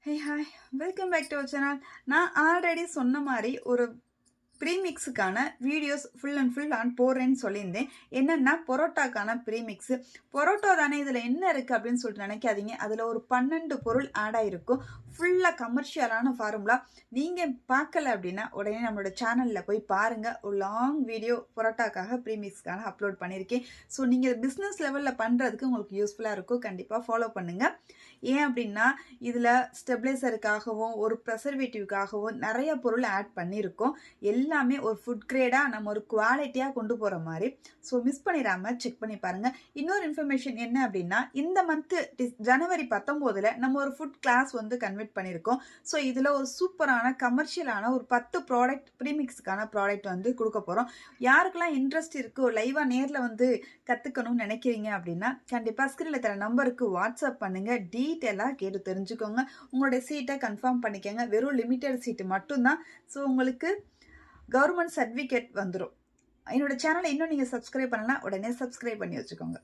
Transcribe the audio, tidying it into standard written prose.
Hey hi, welcome back to our channel. நான் already சொன்ன மாதிரி ஒரு ப்ரீமிக்ஸுக்கான வீடியோஸ் ஃபுல் அண்ட் ஃபுல் நான் போடுறேன்னு சொல்லியிருந்தேன். என்னென்னா பரோட்டாக்கான ப்ரீமிக்ஸு. பரோட்டா தானே, இதில் என்ன இருக்குது அப்படின்னு சொல்லிட்டு நினைக்காதீங்க. அதில் ஒரு 12 பொருள் ஆட் ஆகிருக்கும். ஃபுல்லாக கமர்ஷியலான ஃபார்முலா. நீங்கள் பார்க்கல அப்படின்னா உடனே நம்மளோட சேனலில் போய் பாருங்கள். ஒரு லாங் வீடியோ பரோட்டாக்காக ப்ரீமிக்ஸ்க்கான அப்லோட் பண்ணியிருக்கேன். ஸோ நீங்கள் பிஸ்னஸ் லெவலில் பண்ணுறதுக்கு உங்களுக்கு யூஸ்ஃபுல்லாக இருக்கும். கண்டிப்பாக ஃபாலோ பண்ணுங்கள். ஏன் அப்படின்னா இதில் ஸ்டெபிளைசருக்காகவும் ஒரு ப்ரெசர்வேட்டிவ்காகவும் நிறைய பொருள் ஆட் பண்ணியிருக்கோம். எல்லாமே ஒரு ஃபுட் கிரேடாக நம்ம ஒரு குவாலிட்டியாக கொண்டு போகிற மாதிரி. ஸோ மிஸ் பண்ணிடாமல் செக் பண்ணி பாருங்கள். இன்னொரு இன்ஃபர்மேஷன் என்ன அப்படின்னா, இந்த மந்த்து ஜனவரி 19 நம்ம ஒரு ஃபுட் கிளாஸ் வந்து கன்வெர்ட் பண்ணியிருக்கோம். ஸோ இதில் ஒரு சூப்பரான கமர்ஷியலான ஒரு 10 ப்ராடக்ட் ப்ரீமிக்ஸுக்கான ப்ராடக்ட் வந்து கொடுக்க போகிறோம். யாருக்கெல்லாம் இன்ட்ரெஸ்ட் இருக்கோ, லைவாக நேரில் வந்து கற்றுக்கணும்னு நினைக்கிறீங்க அப்படின்னா கண்டிப்பாக ஸ்க்ரீனில் தர நம்பருக்கு வாட்ஸ்அப் பண்ணுங்கள். டீட்டெயிலாக கேட்டு தெரிஞ்சுக்கோங்க. உங்களுடைய சீட்டை கன்ஃபார்ம் பண்ணிக்கோங்க. வெறும் லிமிட்டட் சீட்டு மட்டும்தான். ஸோ உங்களுக்கு கவர்மெண்ட் சர்டிஃபிகேட் வந்துடும். என்னோட சேனலை இன்னும் நீங்கள் சப்ஸ்கிரைப் பண்ணலாம், உடனே சப்ஸ்கிரைப் பண்ணி வச்சுக்கோங்க.